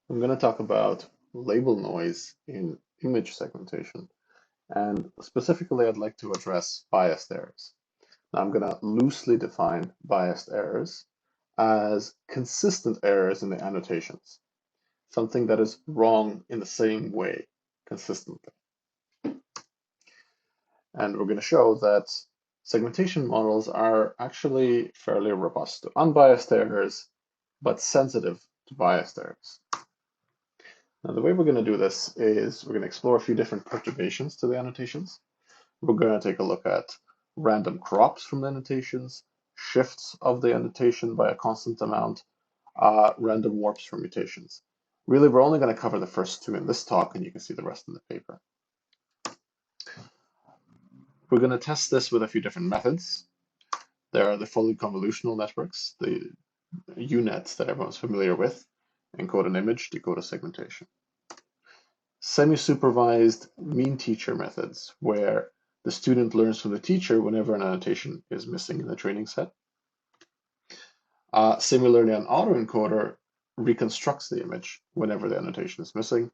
I'm going to talk about label noise in image segmentation, and specifically I'd like to address biased errors. Now I'm going to loosely define biased errors as consistent errors in the annotations, something that is wrong in the same way consistently. And we're going to show that segmentation models are actually fairly robust to unbiased errors, but sensitive to biased errors. Now, the way we're going to do this is we're going to explore a few different perturbations to the annotations. We're going to take a look at random crops from the annotations, shifts of the annotation by a constant amount, random warps from mutations. Really, we're only going to cover the first two in this talk, and you can see the rest in the paper. We're going to test this with a few different methods. There are the fully convolutional networks, the UNets that everyone's familiar with, encode an image, decode a segmentation. Semi-supervised mean teacher methods, where the student learns from the teacher whenever an annotation is missing in the training set. Similarly, an autoencoder reconstructs the image whenever the annotation is missing.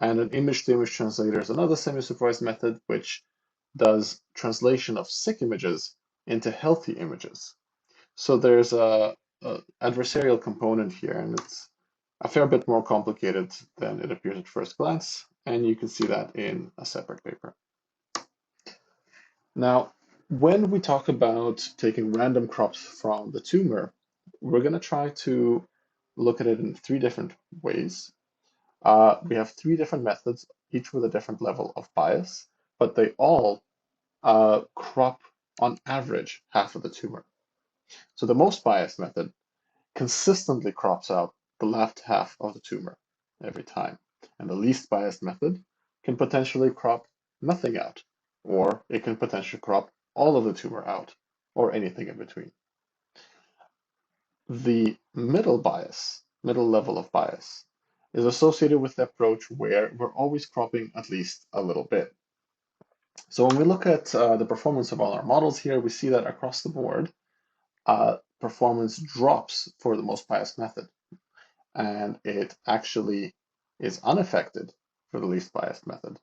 And an image-to-image translator is another semi-supervised method which does translation of sick images into healthy images. So there's a adversarial component here, and it's a fair bit more complicated than it appears at first glance, and you can see that in a separate paper. Now, when we talk about taking random crops from the tumor, we're going to try to look at it in three different ways. We have three different methods, each with a different level of bias, but they all crop on average half of the tumor. So the most biased method consistently crops out the left half of the tumor every time. And the least biased method can potentially crop nothing out, or it can potentially crop all of the tumor out, or anything in between. The middle level of bias, is associated with the approach where we're always cropping at least a little bit. So when we look at the performance of all our models here, we see that across the board, performance drops for the most biased method, and it actually is unaffected for the least biased method.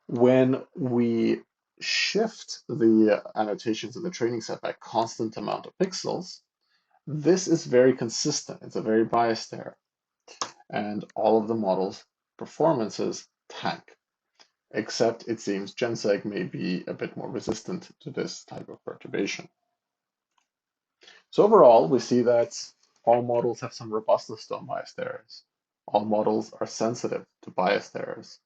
When we shift the annotations in the training set by a constant amount of pixels, this is very consistent. It's a very biased error, and all of the models' performances tank, except it seems Genseg may be a bit more resistant to this type of perturbation. So overall, we see that all models have some robustness to unbiased errors. All models are sensitive to biased errors,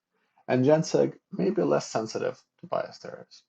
and Genseg may be less sensitive to biased errors.